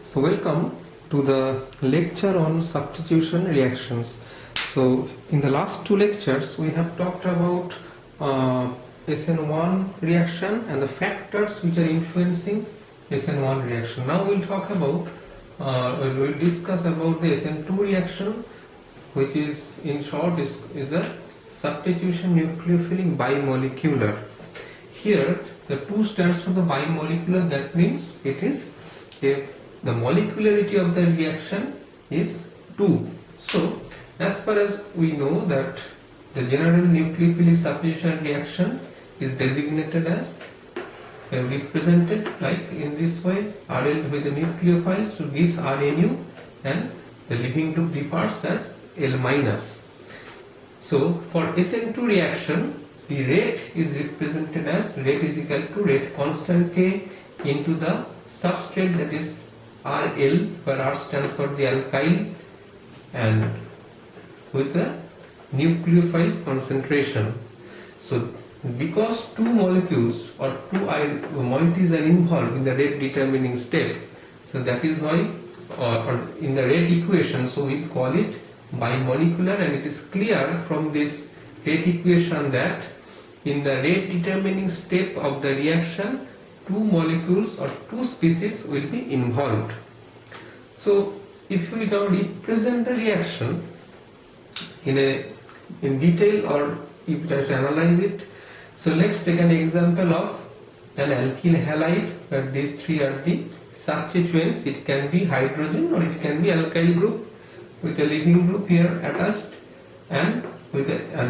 So welcome to the lecture on substitution reactions. So in the last two lectures we have talked about SN1 reaction and the factors which are influencing SN1 reaction. Now we'll talk about we'll discuss about the SN2 reaction, which is in short is a substitution nucleophilic bimolecular. Here the 2 stands for the bimolecular, that means it is the molecularity of the reaction is 2. So as far as we know that the general nucleophilic substitution reaction is designated as represented like in this way, RL with the nucleophile, so gives RNU, and the leaving group departs as L minus. So for SN2 reaction, the rate is represented as rate is equal to rate constant K into the substrate, that is RL, where R stands for the alkyl, and with the nucleophile concentration. So because two molecules or two moieties are involved in the rate determining step, so that is why or in the rate equation, so we call it bimolecular, and it is clear from this rate equation that in the rate determining step of the reaction, two molecules or two species will be involved. So if we now represent the reaction in detail, or if we try to analyze it, so let's take an example of an alkyl halide where these three are the substituents. It can be hydrogen or it can be alkyl group with a leaving group here attached, and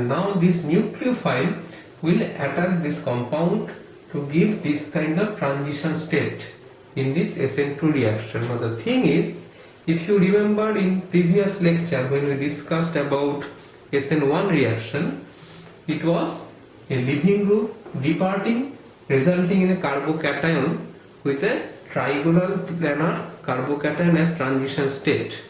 now this nucleophile will attack this compound to give this kind of transition state in this SN2 reaction. Now the thing is, if you remember in previous lecture when we discussed about SN1 reaction, it was a leaving group departing, resulting in a carbocation with a trigonal planar carbocation as transition state,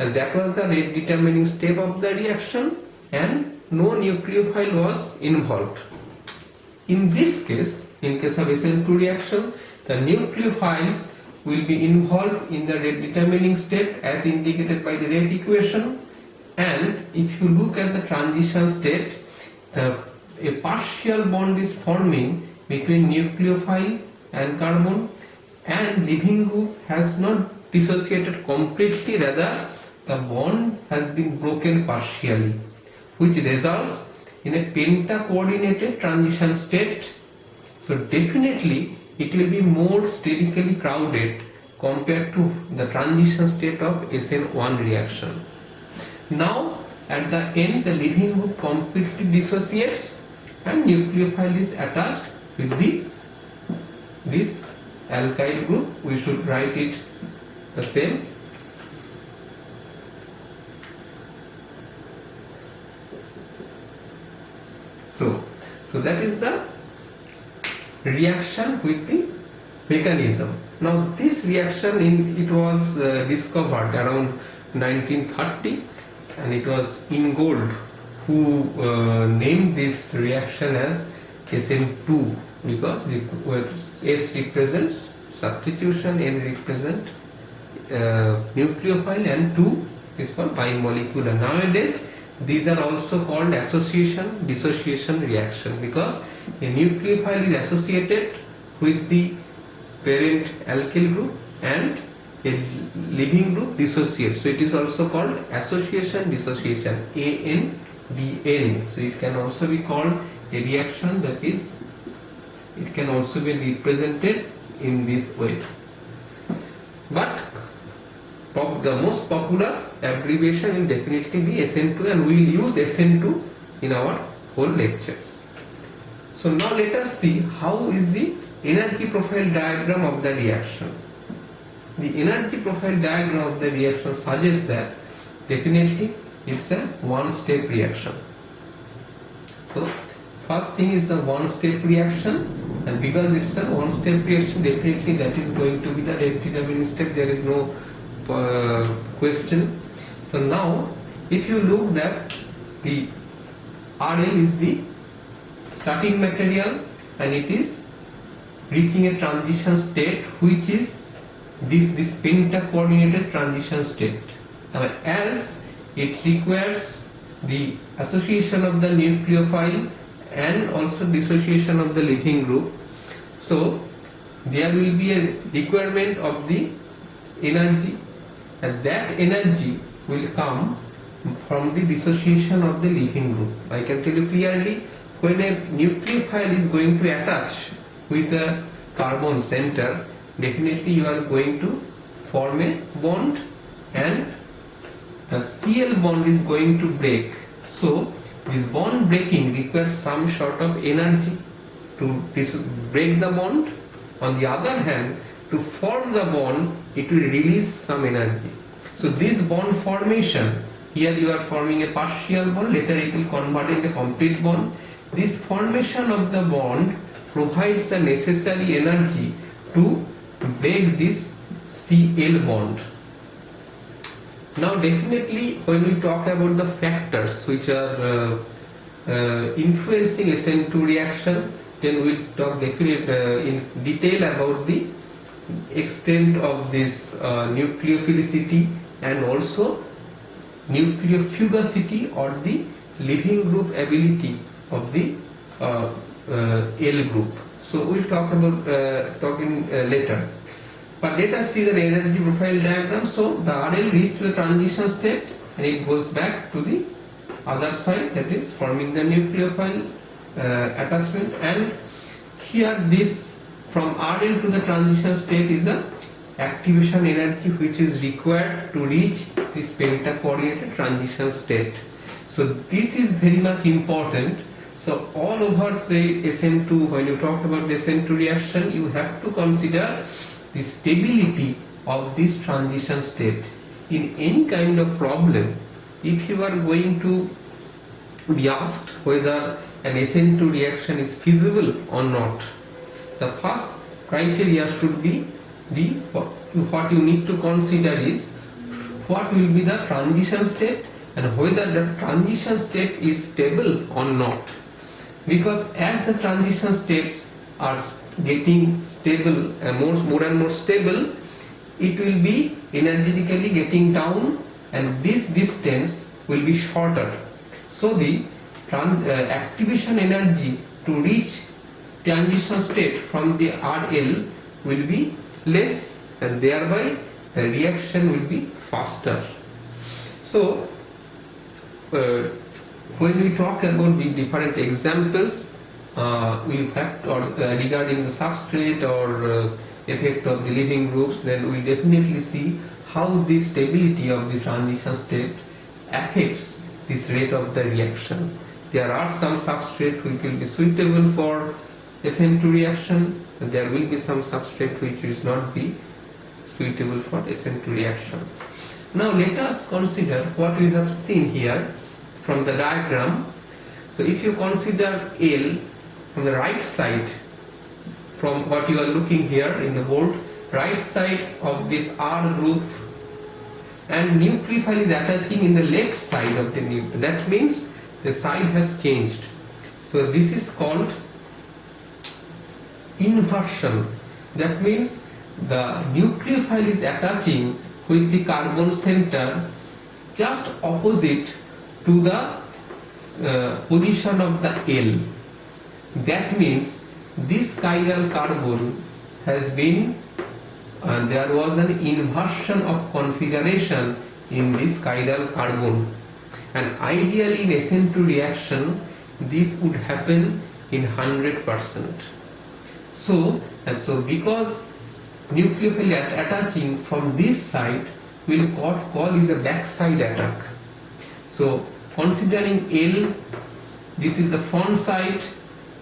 and that was the rate determining step of the reaction, and no nucleophile was involved. In this case, in case of SN2 reaction, the nucleophiles will be involved in the rate determining step as indicated by the rate equation, and if you look at the transition state, a partial bond is forming between nucleophile and carbon, and leaving group has not dissociated completely, rather the bond has been broken partially, which results in a penta-coordinated transition state. So definitely it will be more sterically crowded compared to the transition state of SN1 reaction. Now at the end the leaving group completely dissociates and nucleophile is attached with this alkyl group. We should write it the same. So that is the reaction with the mechanism. Now this reaction it was discovered around 1930, and it was Ingold who named this reaction as SN2, because S represents substitution, N represent nucleophile, and 2 is for bimolecular. Nowadays these are also called association dissociation reaction, because a nucleophile is associated with the parent alkyl group and a leaving group dissociates. So it is also called association dissociation, ANDN. So it can also be called a reaction, that is, it can also be represented in this way. But the most popular abbreviation will definitely be SN2, and we will use SN2 in our whole lectures. So now let us see how is the energy profile diagram of the reaction. The energy profile diagram of the reaction suggests that definitely it's a one-step reaction. So first thing is a one-step reaction, and because it's a one-step reaction, definitely that is going to be the rate determining step. There is no question. So now if you look that the RL is the starting material, and it is reaching a transition state which is this penta-coordinated transition state. Now, as it requires the association of the nucleophile and also dissociation of the leaving group, so there will be a requirement of the energy, and that energy will come from the dissociation of the leaving group. I can tell you clearly, when a nucleophile is going to attach with a carbon center, definitely you are going to form a bond and the Cl bond is going to break. So this bond breaking requires some sort of energy to break the bond. On the other hand, to form the bond, it will release some energy. So this bond formation, here you are forming a partial bond, later it will convert into a complete bond. This formation of the bond provides the necessary energy to break this Cl bond. Now definitely when we talk about the factors which are influencing SN2 reaction, then we'll talk in detail about the extent of this nucleophilicity and also nucleofugacidity or the leaving group ability of the L group. So we'll talk about later. But let us see the energy profile diagram. So the RL reached to the transition state and it goes back to the other side, that is forming the nucleophile attachment, and here this from RL to the transition state is the activation energy which is required to reach this penta-coordinated transition state. So this is very much important. So all over the SN2, when you talk about the SN2 reaction, you have to consider the stability of this transition state. In any kind of problem, if you are going to be asked whether an SN2 reaction is feasible or not, the first criteria should be what you need to consider is what will be the transition state and whether the transition state is stable or not. Because as the transition states are getting stable, more and more stable, it will be energetically getting down and this distance will be shorter. So the activation energy to reach transition state from the RL will be less and thereby the reaction will be faster. So when we talk about the different examples we have regarding the substrate or effect of the leaving groups, then we definitely see how the stability of the transition state affects this rate of the reaction. There are some substrate which will be suitable for SN2 reaction, and there will be some substrate which will not be suitable for SN2 reaction. Now let us consider what we have seen here from the diagram. So if you consider L from the right side, from what you are looking here in the board, right side of this R group, and nucleophile is attaching in the left side of the nucleophile. That means the side has changed. So this is called inversion. That means the nucleophile is attaching with the carbon center just opposite to the position of the L. That means this chiral carbon has been there was an inversion of configuration in this chiral carbon, and ideally in SN2 reaction this would happen in 100%. So because nucleophile attaching from this side will call is a backside attack. So considering L, this is the front side,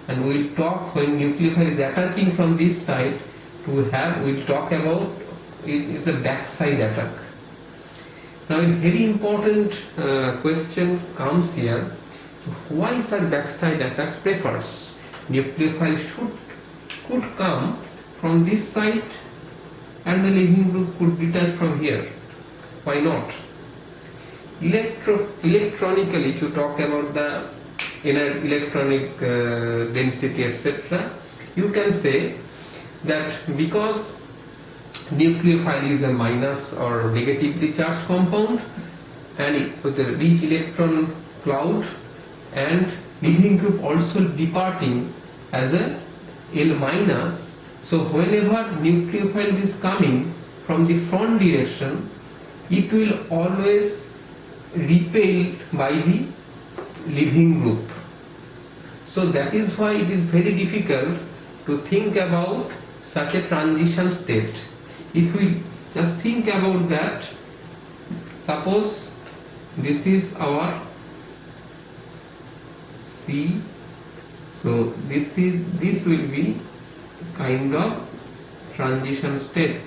and we'll talk when nucleophile is attaching from this side we'll talk about it's a backside attack. Now a very important question comes here: why such backside attacks prefers? Nucleophile could come from this side and the leaving group could detach from here. Why not? Electronically, if you talk about the inner electronic density, etc., you can say that because nucleophile is a minus or negatively charged compound, and with a rich electron cloud, and leaving group also departing as a L minus. So whenever nucleophile is coming from the front direction, it will always repelled by the leaving group. So that is why it is very difficult to think about such a transition state. If we just think about that, suppose this is our C, so this will be kind of transition state.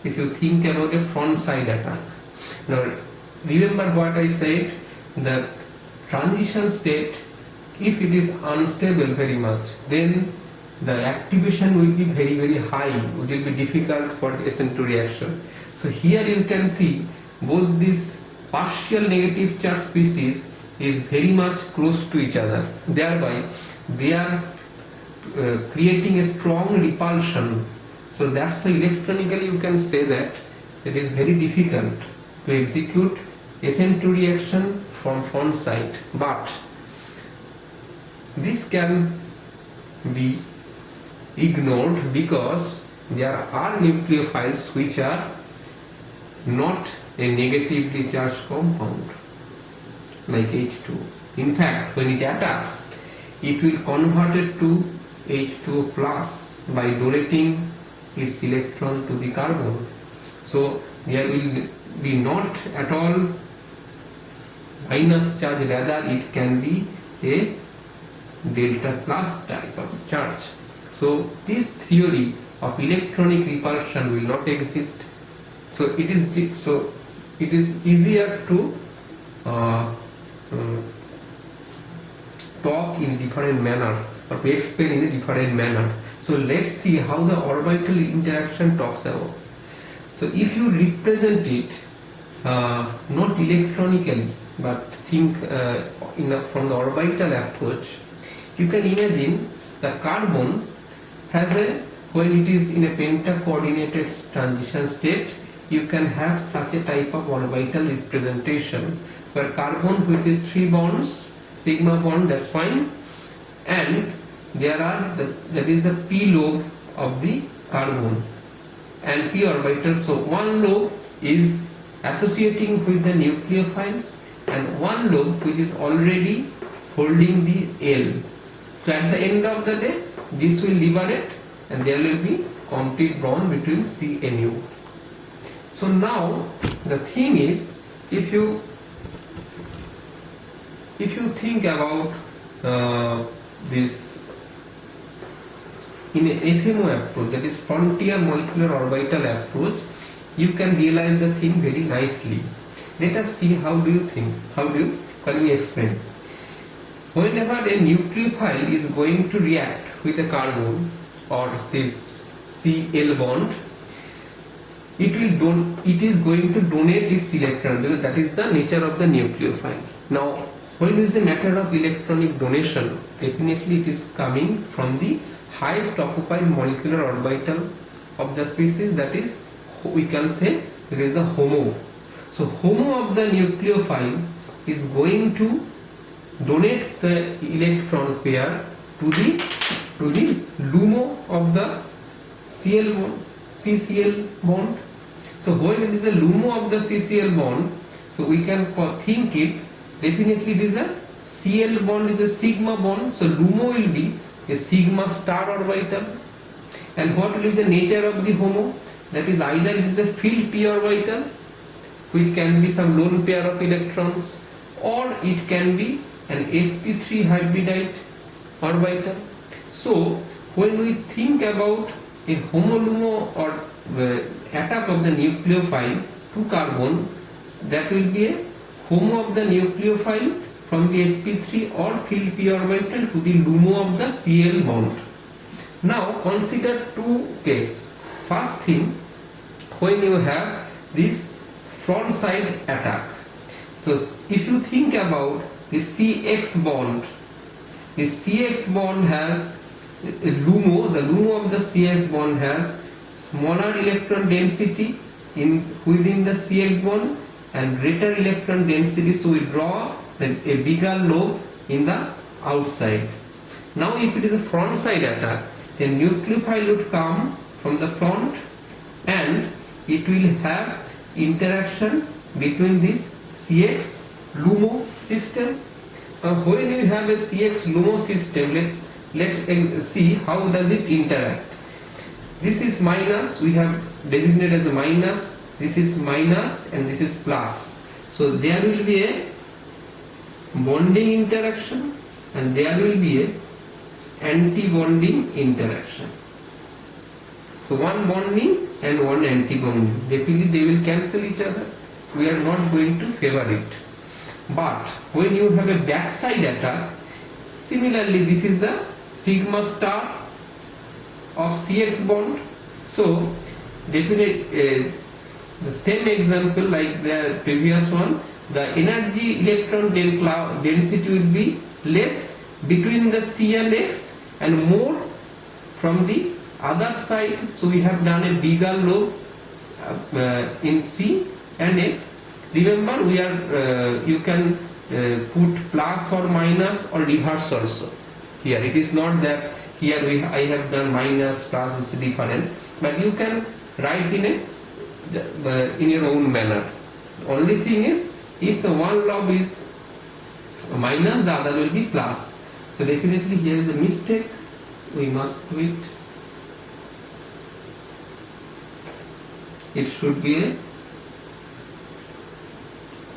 If you think about a front side attack. Now remember what I said, that transition state, if it is unstable very much, then the activation will be very, very high. It will be difficult for SN2 reaction. So here you can see both this partial negative charge species is very much close to each other. Thereby they are creating a strong repulsion. So that's why electronically you can say that it is very difficult to execute SN2 reaction from front side. But this can be ignored because there are nucleophiles which are not a negatively charged compound like H2. In fact, when it attacks, it will convert it to H2O plus by donating its electron to the carbon. So there will be not at all minus charge, rather it can be a delta plus type of charge. So this theory of electronic repulsion will not exist. So it is easier to talk in different manner or to explain in a different manner. So let's see how the orbital interaction talks about. So if you represent it not electronically but think from the orbital approach, you can imagine the carbon has when it is in a penta-coordinated transition state, you can have such a type of orbital representation where carbon with its 3 bonds, sigma bond, that's fine, and that is the p lobe of the carbon and p orbital. So one lobe is associating with the nucleophiles and one lobe which is already holding the L. So at the end of the day, this will liberate and there will be complete bond between C and U. So now the thing is, if you think about this in a FMO approach, that is frontier molecular orbital approach, you can realize the thing very nicely. Let us see how do you think, can we explain? Whenever a nucleophile is going to react with a carbon or this Cl bond, it is going to donate its electron, because that is the nature of the nucleophile. Now when it is a matter of electronic donation, definitely it is coming from the highest occupied molecular orbital of the species, that is, we can say it is the HOMO. So HOMO of the nucleophile is going to donate the electron pair to the LUMO of the CCl bond. So when it is a LUMO of the CCl bond, so we can think it, definitely it is a Cl bond is a sigma bond, so LUMO will be a sigma star orbital. And what will be the nature of the HOMO? That is, either it is a filled p orbital, which can be some lone pair of electrons, or it can be an sp3 hybridized orbital. So when we think about a HOMO-LUMO or attack of the nucleophile to carbon, that will be a HOMO of the nucleophile from the sp3 or filled p orbital to the LUMO of the Cl bond. Now consider two cases. First thing, when you have this front side attack. So if you think about the CX bond, the CX bond has LUMO, the LUMO of the CH bond has smaller electron density within the CX bond and greater electron density, so we draw a bigger lobe in the outside. Now if it is a front side attack, the nucleophile would come from the front and it will have interaction between this CX LUMO system. When you have a CX LUMO system, let's see how does it interact. This is minus, we have designated as a minus, this is minus and this is plus. So there will be a bonding interaction and there will be a anti-bonding interaction. So one bonding and one anti-bonding. Definitely they will cancel each other. We are not going to favor it. But when you have a backside attack, similarly this is the sigma star of CX bond. So definitely the same example like the previous one, the energy electron density will be less between the C and X and more from the other side. So we have done a bigger lobe in C and X. Remember, we are you can put plus or minus or reverse also. Here it is not that here I have done minus plus is different, but you can write in your own manner. The only thing is, if the one lobe is minus, the other will be plus. So definitely here is a mistake. We must do it. It should be a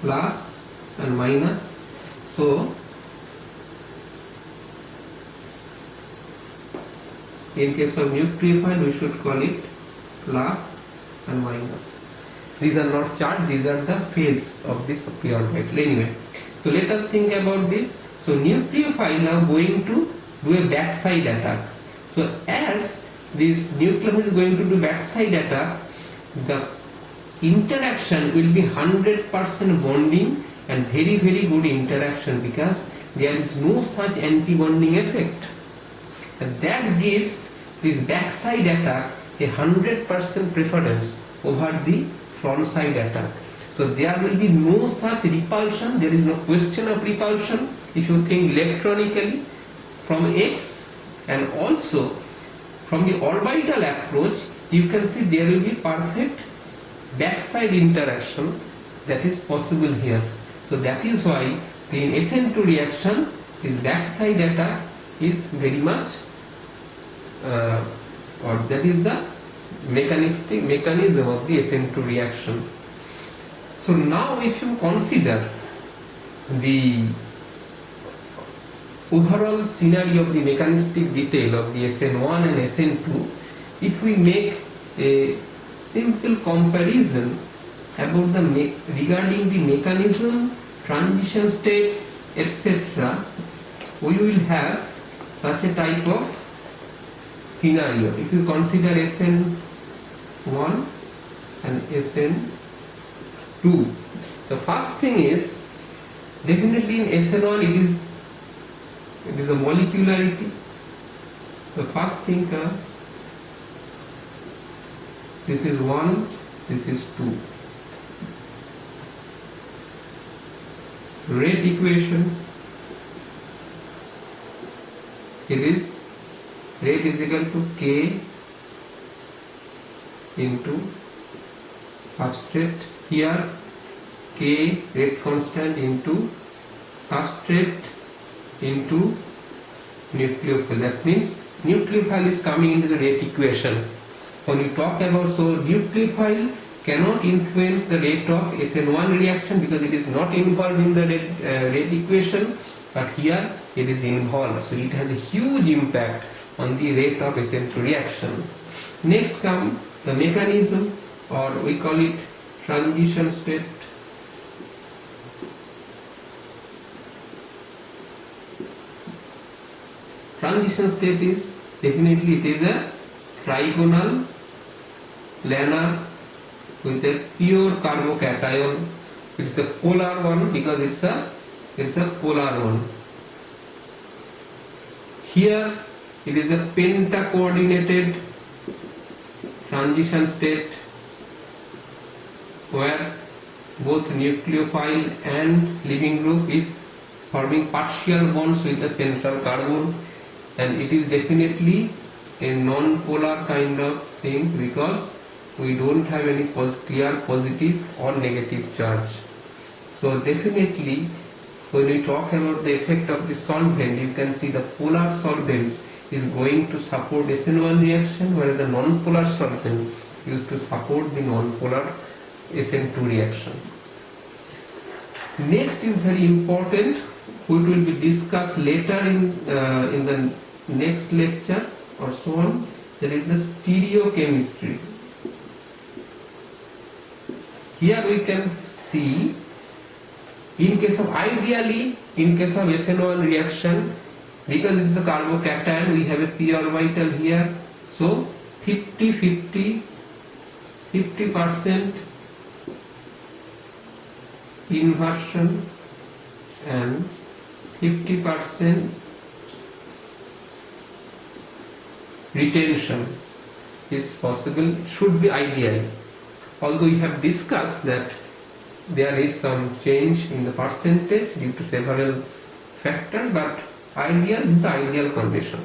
plus and minus. So in case of nucleophile, we should call it plus and minus. These are not charged, these are the phase of this pure metal. Anyway, so let us think about this. So nucleophile now going to do a backside attack. So as this nucleophile is going to do backside attack, the interaction will be 100% bonding and very good interaction, because there is no such anti-bonding effect. And that gives this backside attack a 100% preference over the front side attack. So there will be no such repulsion, there is no question of repulsion if you think electronically from X, and also from the orbital approach you can see there will be perfect backside interaction that is possible here. So that is why in SN2 reaction this backside attack is very much or that is the mechanism of the SN2 reaction. So now if you consider the overall scenario of the mechanistic detail of the SN1 and SN2, if we make a simple comparison about regarding the mechanism, transition states, etc., we will have such a type of scenario. If you consider SN1 and SN2, the first thing is definitely in SN1 it is a molecularity. The first thing this is 1, this is 2. Rate equation, it is rate is equal to K into substrate. Here K rate constant into substrate into nucleophile. That means nucleophile is coming into the rate equation. When we talk about, so nucleophile cannot influence the rate of SN1 reaction because it is not involved in the rate equation, but here it is involved. So it has a huge impact on the rate of SN2 reaction. Next come the mechanism, or we call it transition state. Transition state is definitely it is a trigonal planar with a pure carbocation. It's a polar one because it's a polar one. Here It is a penta-coordinated transition state where both nucleophile and leaving group is forming partial bonds with the central carbon, and it is definitely a non-polar kind of thing because we don't have any clear positive or negative charge. So definitely when we talk about the effect of the solvent, you can see the polar solvents is going to support SN1 reaction, whereas the non-polar solvent used to support the non-polar SN2 reaction. Next is very important, which will be discussed later in the next lecture or so on. There is the stereochemistry. Here we can see, in case of SN1 reaction, because it is a carbocation, we have a p orbital here, so 50% inversion and 50% retention is possible, should be ideal. Although we have discussed that there is some change in the percentage due to several factors, but this is ideal condition.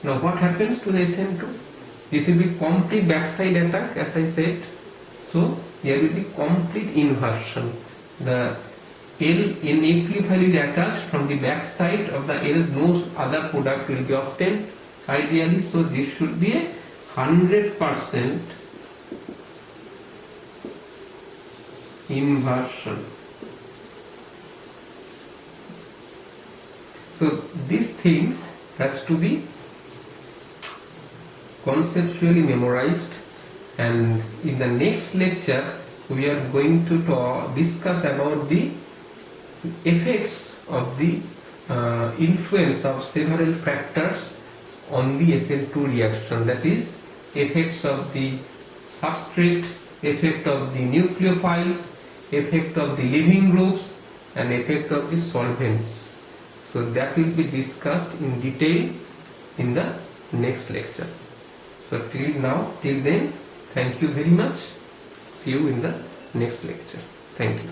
Now what happens to the SN2? This will be complete backside attack, as I said. So there will be complete inversion. The L in nucleophile is attached from the backside of the L, no other product will be obtained ideally. So this should be a 100% inversion. So these things has to be conceptually memorized, and in the next lecture we are going to discuss about the effects of the influence of several factors on the SN2 reaction, that is effects of the substrate, effect of the nucleophiles, effect of the leaving groups, and effect of the solvents. So that will be discussed in detail in the next lecture. So till then, thank you very much. See you in the next lecture. Thank you.